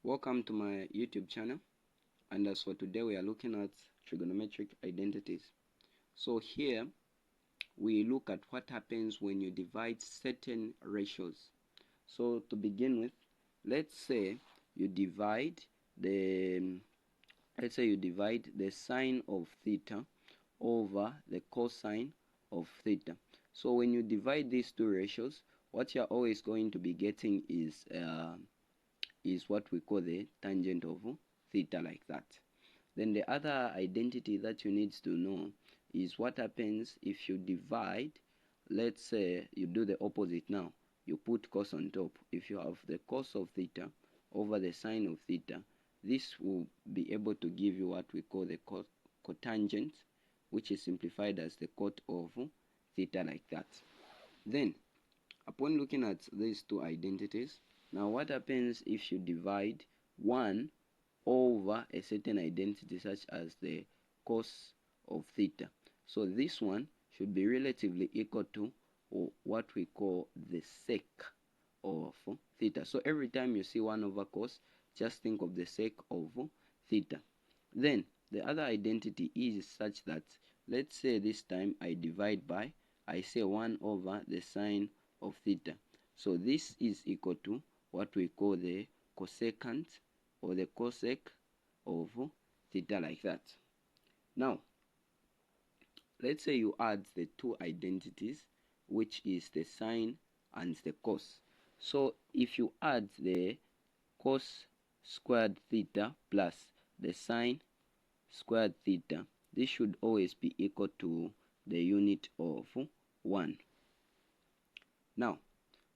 Welcome to my YouTube channel, and as for today we are looking at trigonometric identities. So here we look at what happens when you divide certain ratios. So to begin with, let's say you divide the sine of theta over the cosine of theta. So when you divide these two ratios, what you're always going to be getting is what we call the tangent of theta, like that. Then the other identity that you need to know is what happens if you divide. Let's say you do the opposite now. You put cos on top. If you have the cos of theta over the sine of theta, this will be able to give you what we call the cotangent, which is simplified as the cot of theta, like that. Then, upon looking at these two identities, now what happens if you divide 1 over a certain identity such as the cos of theta? So this one should be relatively equal to what we call the sec of theta. So every time you see 1 over cos, just think of the sec of theta. Then the other identity is such that, let's say this time I divide by, I say 1 over the sine of theta. So this is equal to what we call the cosecant or the cosec of theta, like that. Now, let's say you add the two identities, which is the sine and the cos. So if you add the cos squared theta plus the sine squared theta, this should always be equal to the unit of 1. Now,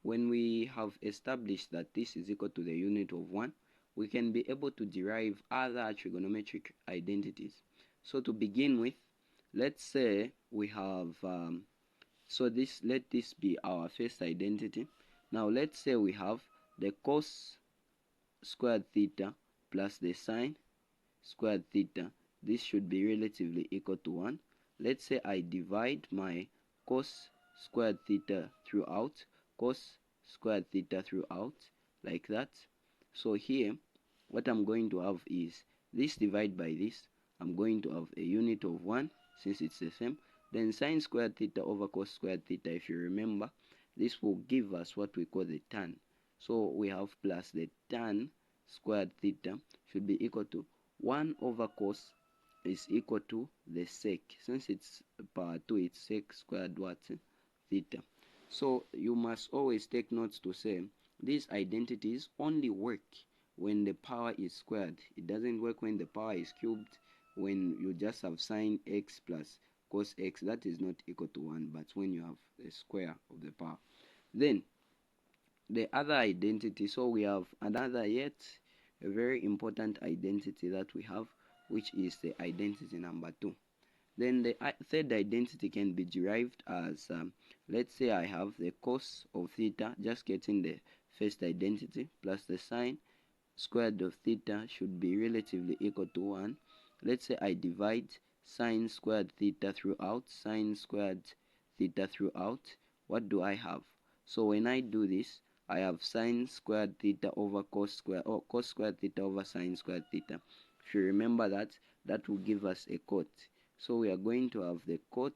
when we have established that this is equal to the unit of 1, we can be able to derive other trigonometric identities. So to begin with, let's say we have, let this be our first identity. Now let's say we have the cos squared theta plus the sine squared theta. This should be relatively equal to 1. Let's say I divide my cos squared theta throughout, cos squared theta throughout, like that. So here what I'm going to have is this divide by this. I'm going to have a unit of 1 since it's the same. Then sine squared theta over cos squared theta, if you remember, this will give us what we call the tan. So we have plus the tan squared theta should be equal to 1 over cos is equal to the sec. Since it's power 2, it's sec squared what? Theta. So you must always take notes to say these identities only work when the power is squared. It doesn't work when the power is cubed. When you just have sine x plus cos x, that is not equal to 1, but when you have the square of the power. Then the other identity, so we have another yet a very important identity that we have, which is the identity number 2. Then the third identity can be derived as, let's say I have the cos of theta, just getting the first identity, plus the sine squared of theta should be relatively equal to 1. Let's say I divide sine squared theta throughout, sine squared theta throughout. What do I have? So when I do this, I have sine squared theta over cos squared, or cos squared theta over sine squared theta. If you remember that, that will give us a cot. So we are going to have the cot,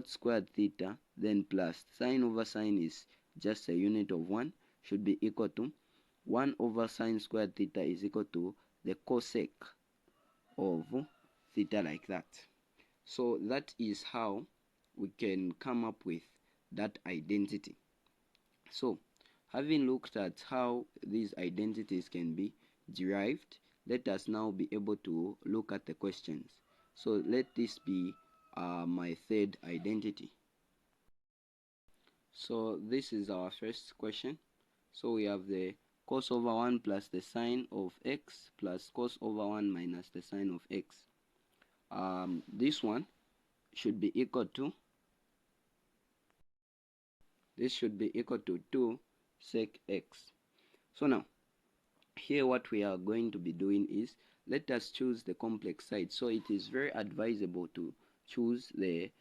squared theta, then plus sine over sine is just a unit of 1, should be equal to 1 over sine squared theta is equal to the cosec of theta, like that. So that is how we can come up with that identity. So having looked at how these identities can be derived, let us now be able to look at the questions. So let this be my third identity. So this is our first question. So we have the cos over 1 plus the sine of x plus cos over 1 minus the sine of x. This one should be equal to, this should be equal to 2 sec x. So now here what we are going to be doing is, let us choose the complex side. So it is very advisable to choose the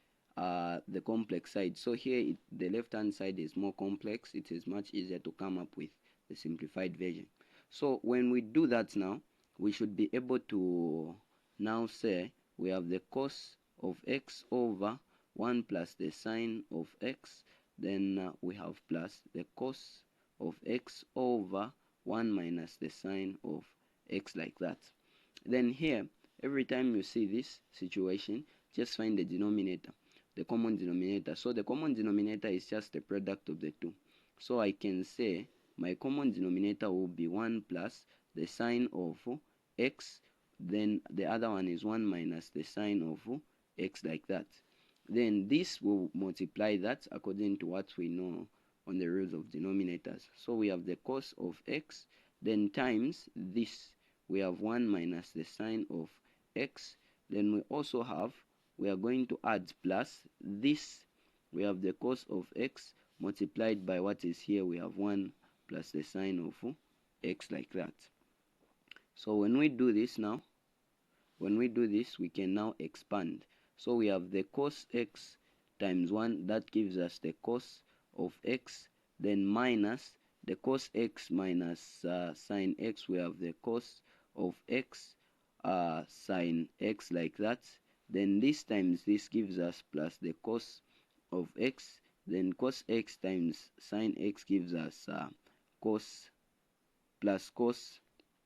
complex side. So here the left hand side is more complex. It is much easier to come up with the simplified version. So when we do that now, we should be able to now say we have the cos of x over 1 plus the sine of x, then we have plus the cos of x over 1 minus the sine of x, like that. Then here, every time you see this situation, just find the denominator, the common denominator. So the common denominator is just the product of the two. So I can say my common denominator will be 1 plus the sine of x, then the other one is 1 minus the sine of x, like that. Then this will multiply that according to what we know on the rules of denominators. So we have the cos of x, then times this, we have 1 minus the sine of x. Then we also have, we are going to add plus this, we have the cos of x multiplied by what is here, we have 1 plus the sine of x, like that. So when we do this now, we can now expand. So we have the cos x times 1, that gives us the cos of x, then minus the cos x minus sine x, we have the cos of x sine x, like that. Then this times this gives us plus the cos of x, then cos x times sine x gives us cos plus cos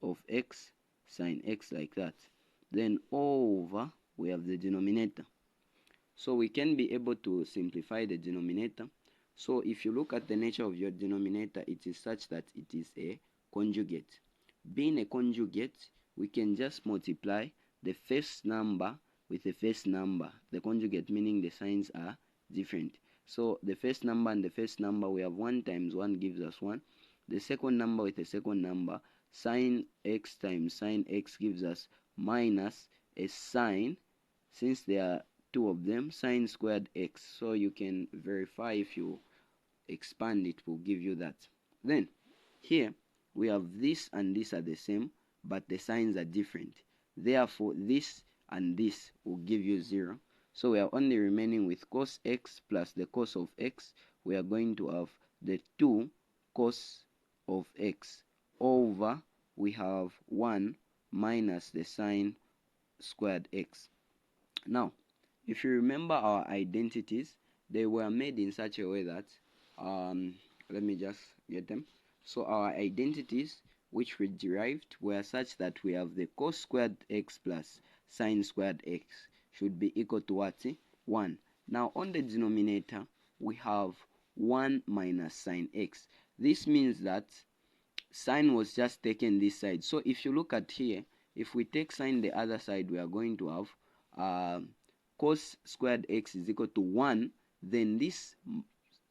of x sine x, like that. Then over, we have the denominator. So we can be able to simplify the denominator. So if you look at the nature of your denominator, it is such that it is a conjugate. Being a conjugate, we can just multiply the first number with the first number. The conjugate meaning the signs are different. So the first number and the first number, we have 1 times 1 gives us 1. The second number with the second number, sine x times sine x gives us minus a sine, since there are two of them, sine squared x. So you can verify, if you expand it will give you that. Then here we have this and this are the same, but the signs are different. Therefore this and this will give you 0. So we are only remaining with cos x plus the cos of x. We are going to have the 2 cos of x over, we have 1 minus the sine squared x. Now, if you remember our identities, they were made in such a way that, let me just get them. So our identities, which we derived, were such that we have the cos squared x plus sine squared x should be equal to what? 1. Now, on the denominator, we have 1 minus sine x. This means that sine was just taken this side. So if you look at here, if we take sine the other side, we are going to have cos squared x is equal to 1. Then this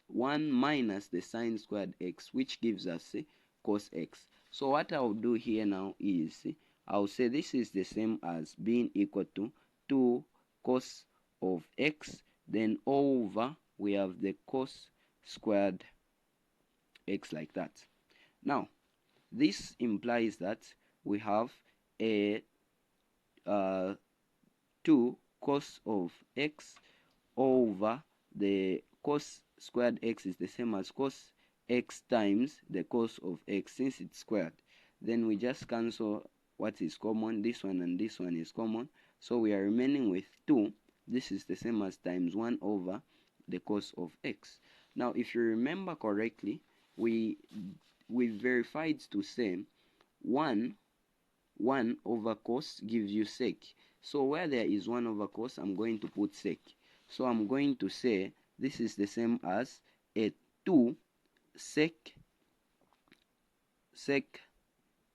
1 minus the sine squared x, which gives us cos x. So what I'll do here now is, I'll say this is the same as being equal to 2 cos of x, then over, we have the cos squared x, like that. Now, this implies that we have a 2 cos of x over the cos squared x is the same as cos x times the cos of x, since it's squared. Then we just cancel what is common. This one and this one is common. So we are remaining with 2. This is the same as times 1 over the cos of x. Now, if you remember correctly, we verified to say 1 over cos gives you sec. So where there is 1 over cos, I'm going to put sec. So I'm going to say this is the same as a 2 sec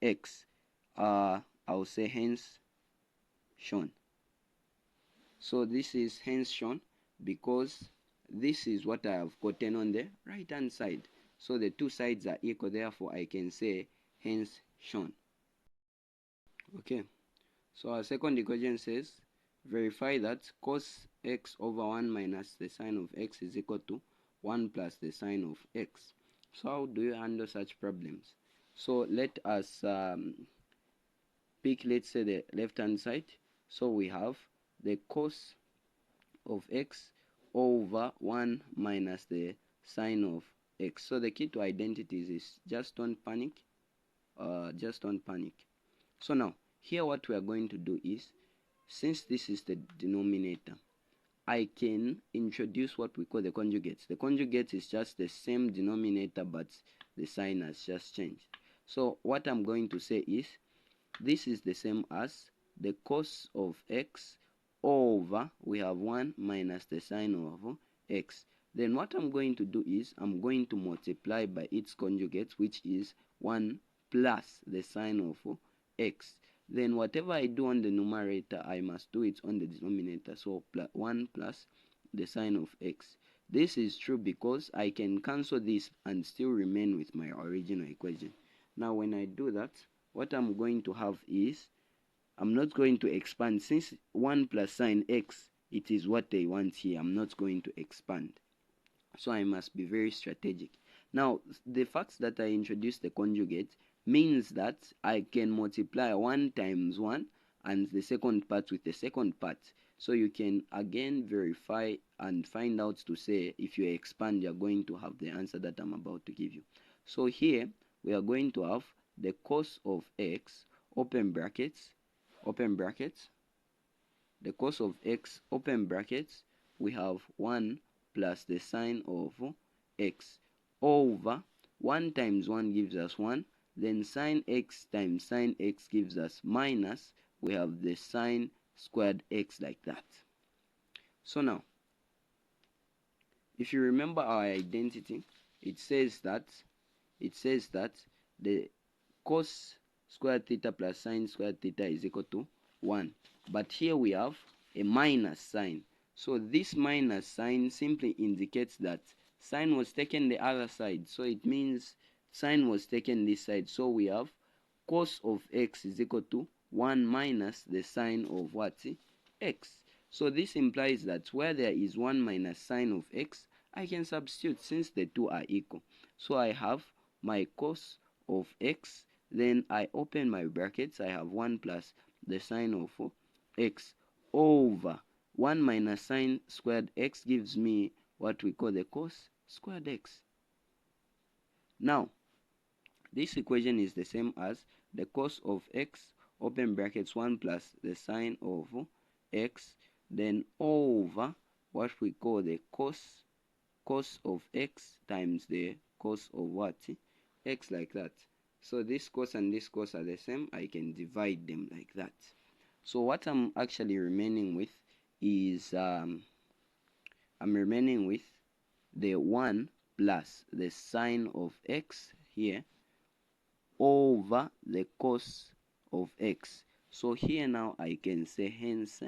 x. I'll say hence shown. So this is hence shown because this is what I have gotten on the right hand side. So the two sides are equal, therefore I can say hence shown. Okay, so our second equation says verify that cos x over 1 minus the sine of x is equal to 1 plus the sine of x. So how do you handle such problems? So let us pick, let's say, the left hand side. So we have the cos of x over 1 minus the sine of x. So the key to identities is just don't panic. Just don't panic. So now here what we are going to do is, since this is the denominator, I can introduce what we call the conjugates. The conjugate is just the same denominator, but the sign has just changed. So what I'm going to say is, this is the same as the cos of x over, we have 1 minus the sine of x. Then what I'm going to do is, I'm going to multiply by its conjugate, which is 1 plus the sine of x. Then whatever I do on the numerator, I must do it on the denominator. So 1 plus the sine of x. This is true because I can cancel this and still remain with my original equation. Now when I do that, what I'm going to have is, I'm not going to expand. Since 1 plus sine x, it is what they want here, I'm not going to expand. So I must be very strategic. Now, the fact that I introduced the conjugate means that I can multiply 1 times 1 and the second part with the second part. So you can again verify and find out to say, if you expand, you're going to have the answer that I'm about to give you. So here, we are going to have the cos of x, open brackets, the cos of x, open brackets, we have 1 plus the sine of x over 1 times 1 gives us 1, then sine x times sine x gives us minus, we have the sine squared x like that. So now, if you remember our identity, it says that the cos squared theta plus sine squared theta is equal to 1. But here we have a minus sign. So this minus sign simply indicates that sine was taken the other side. So it means sine was taken this side. So we have cos of x is equal to 1 minus the sine of what? X. So this implies that where there is 1 minus sine of x, I can substitute since the two are equal. So I have my cos of x, then I open my brackets, I have 1 plus the sine of x over 1 minus sine squared x gives me what we call the cos squared x. Now, this equation is the same as the cos of x, open brackets, 1 plus the sine of x, then over what we call the cos of x times the cos of what? X, like that. So this cos and this cos are the same. I can divide them like that. So what I'm actually remaining with is I'm remaining with the 1 plus the sine of x here over the cos of x. So here now I can say hence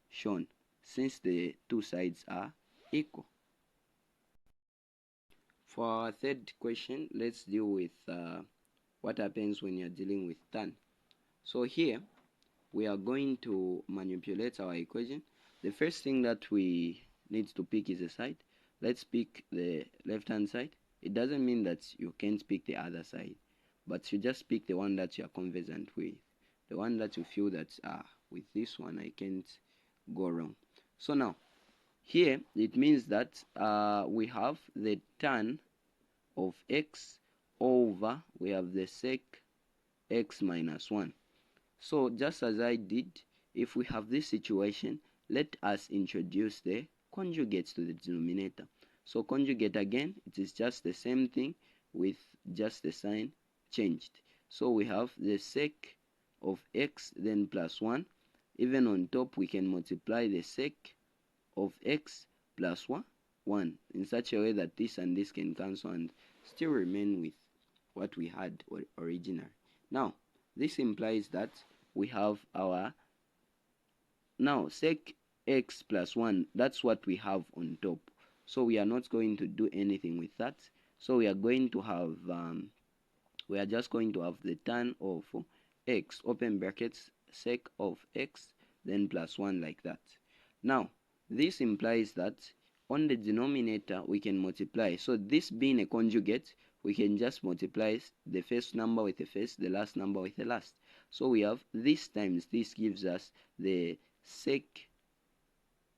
shown, since the two sides are equal. For our third question, let's deal with what happens when you're dealing with tan. So here we are going to manipulate our equation. The first thing that we need to pick is a side. Let's pick the left hand side. It doesn't mean that you can't pick the other side, but you just pick the one that you are conversant with, the one that you feel that with this one I can't go wrong. So now here it means that we have the tan of x over, we have the sec x minus 1. So just as I did, if we have this situation, let us introduce the conjugates to the denominator. So conjugate, again, it is just the same thing with just the sign changed. So we have the sec of x, then plus 1. Even on top, we can multiply the sec of x plus 1 in such a way that this and this can cancel and still remain with what we had originally. Now, this implies that we have our, now sec x plus 1, that's what we have on top. So we are not going to do anything with that. So we are going to have, we are just going to have the tan of x, open brackets, sec of x, then plus 1 like that. Now, this implies that on the denominator we can multiply. So this being a conjugate, we can just multiply the first number with the first, the last number with the last. So we have this times this gives us the sec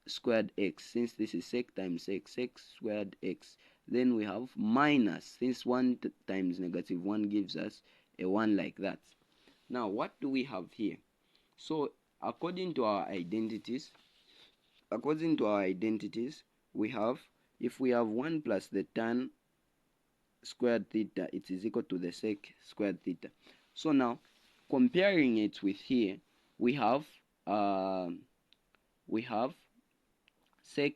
squared x. Since this is sec times sec, sec squared x. then we have minus, since 1 times negative 1 gives us a 1 like that. Now what do we have here? So according to our identities, we have, if we have 1 plus the tan squared theta, it is equal to the sec squared theta. So now comparing it with here, we have sec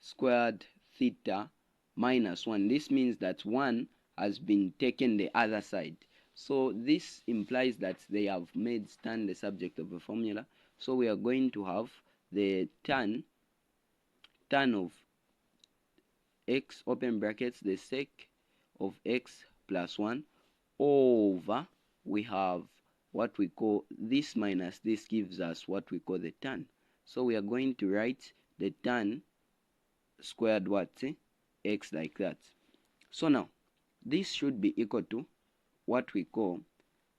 squared theta minus 1. This means that 1 has been taken the other side. So this implies that they have made tan the subject of a formula. So we are going to have the tan of x, open brackets, the sec of x plus 1 over, we have what we call this minus this gives us what we call the tan. So we are going to write the tan squared what? X like that. So now this should be equal to what we call,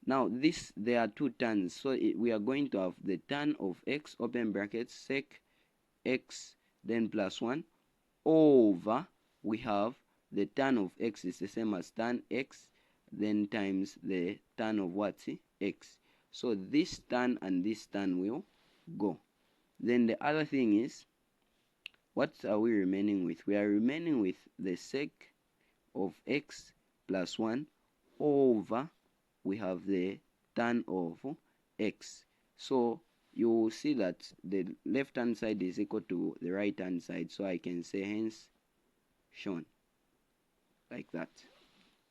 now this, there are two tans, so we are going to have the tan of x, open brackets, sec x, then plus 1 over, we have the tan of x is the same as tan x, then times the tan of what? X. So this tan and this tan will go. Then the other thing is, what are we remaining with? We are remaining with the sec of x plus 1 over, we have the tan of x. So you will see that the left hand side is equal to the right hand side, so I can say hence shown like that.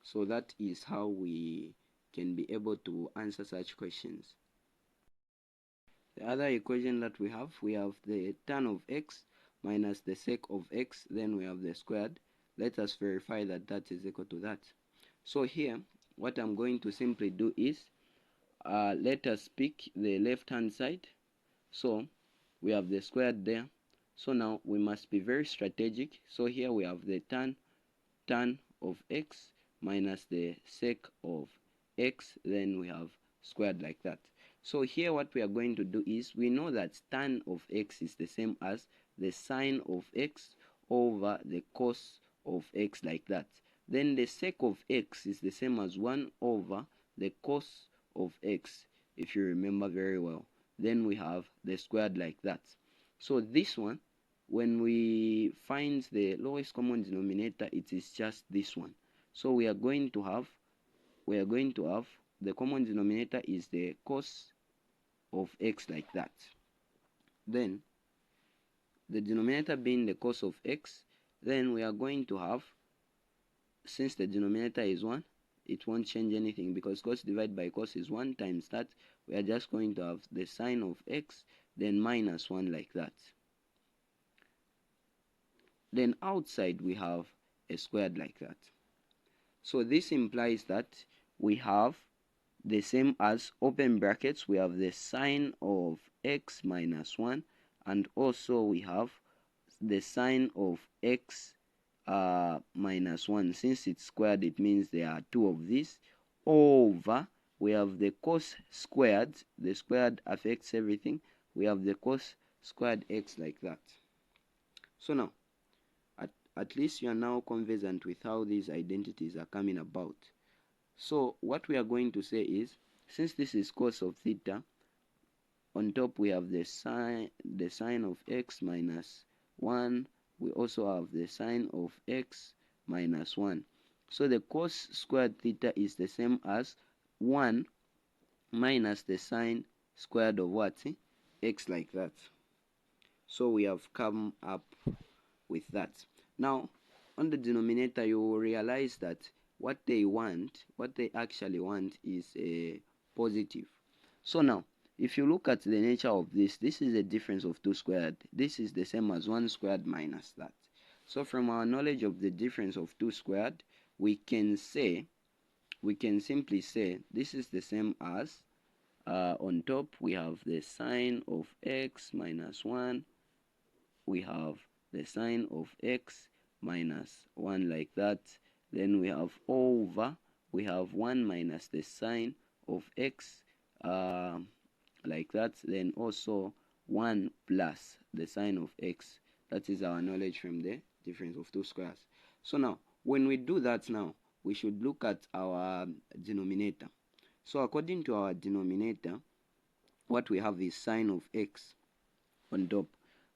So that is how we can be able to answer such questions. The other equation that we have the tan of x minus the sec of x, then we have the squared. Let us verify that that is equal to that. So here what I'm going to simply do is, let us pick the left hand side. So we have the squared there. So now we must be very strategic. So here we have the tan of x minus the sec of x, then we have squared like that. So here what we are going to do is, we know that tan of x is the same as the sine of x over the cos of x like that. Then the sec of x is the same as 1 over the cos of x, if you remember very well. Then we have the squared like that. So this one, when we find the lowest common denominator, it is just this one. So we are going to have the common denominator is the cos of x like that. Then the denominator being the cos of x, then we are going to have, since the denominator is 1, it won't change anything because cos divided by cos is 1 times that. We are just going to have the sine of x, then minus 1 like that. Then outside we have a squared like that. So this implies that we have the same as, open brackets, we have the sine of x minus 1, and also we have the sine of x minus 1. Since it's squared, it means there are two of these, over, we have the cos squared, the squared affects everything, we have the cos squared x like that. So now at least you are now conversant with how these identities are coming about. So what we are going to say is, since this is cos of theta, on top we have the sine of x minus 1. We also have the sine of x minus 1. So the cos squared theta is the same as 1 minus the sine squared of what? X like that. So we have come up with that. Now on the denominator, you will realize that what they actually want is a positive. So now if you look at the nature of this is a difference of 2 squared. This is the same as 1 squared minus that. So from our knowledge of the difference of 2 squared, we can simply say this is the same as, on top we have the sine of x minus 1, we have the sine of x minus 1 like that, then we have over, we have 1 minus the sine of x like that, then also 1 plus the sine of x. That is our knowledge from the difference of 2 squares. So now, when we do that now, we should look at our denominator. So according to our denominator, what we have is sine of x on top.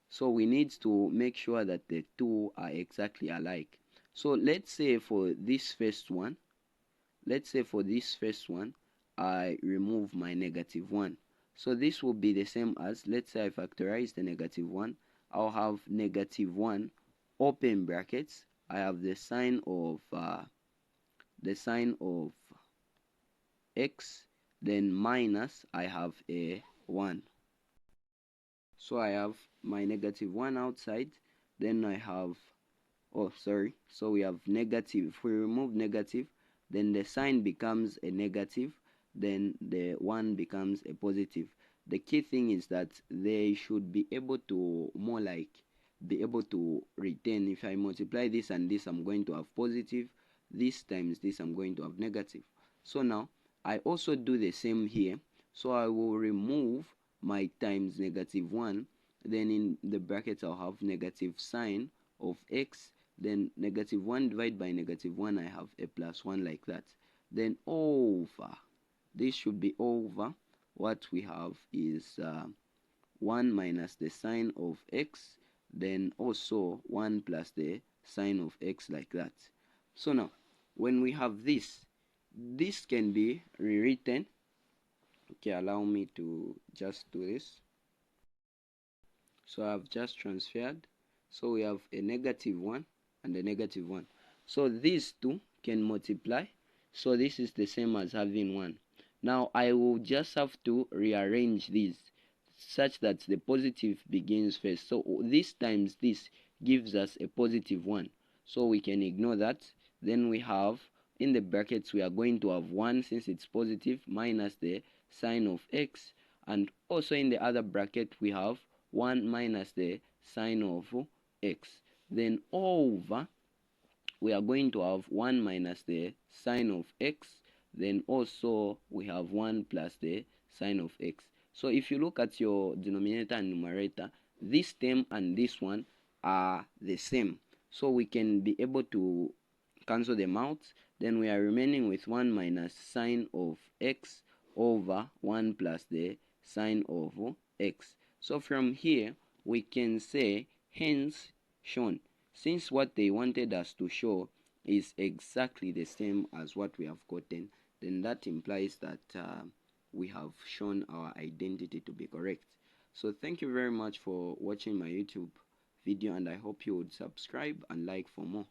So we need to make sure that the two are exactly alike. So let's say for this first one, I remove my -1. So this will be the same as, let's say I factorize the -1. I'll have -1 open brackets. I have the sine of x, then minus I have a 1. So I have my -1 outside, then I have, oh sorry, so we have negative. If we remove negative, then the sign becomes a negative, then the 1 becomes a positive. The key thing is that they should be able to be able to retain. If I multiply this and this, I'm going to have positive. This times this, I'm going to have negative. So now I also do the same here. So I will remove my times -1, then in the brackets I'll have negative sine of x, then -1 divided by -1, I have a +1, like that. Then over, this should be over, what we have is 1 minus the sine of x, then also 1 plus the sine of x, like that. So now, when we have this can be rewritten. Okay, allow me to just do this. So I've just transferred. So we have a -1 and a -1. So these two can multiply. So this is the same as having 1. Now I will just have to rearrange these such that the positive begins first. So this times this gives us a +1. So we can ignore that. Then we have, in the brackets, we are going to have 1 since it's positive, minus the sine of x, and also in the other bracket we have 1 minus the sine of x. Then over, we are going to have 1 minus the sine of x, then also we have 1 plus the sine of x. So if you look at your denominator and numerator, this term and this one are the same. So we can be able to cancel them out. Then we are remaining with 1 minus sine of x over 1 plus the sine of x. So from here we can say hence shown. Since what they wanted us to show is exactly the same as what we have gotten, then that implies that we have shown our identity to be correct. So thank you very much for watching my YouTube video, and I hope you would subscribe and like for more.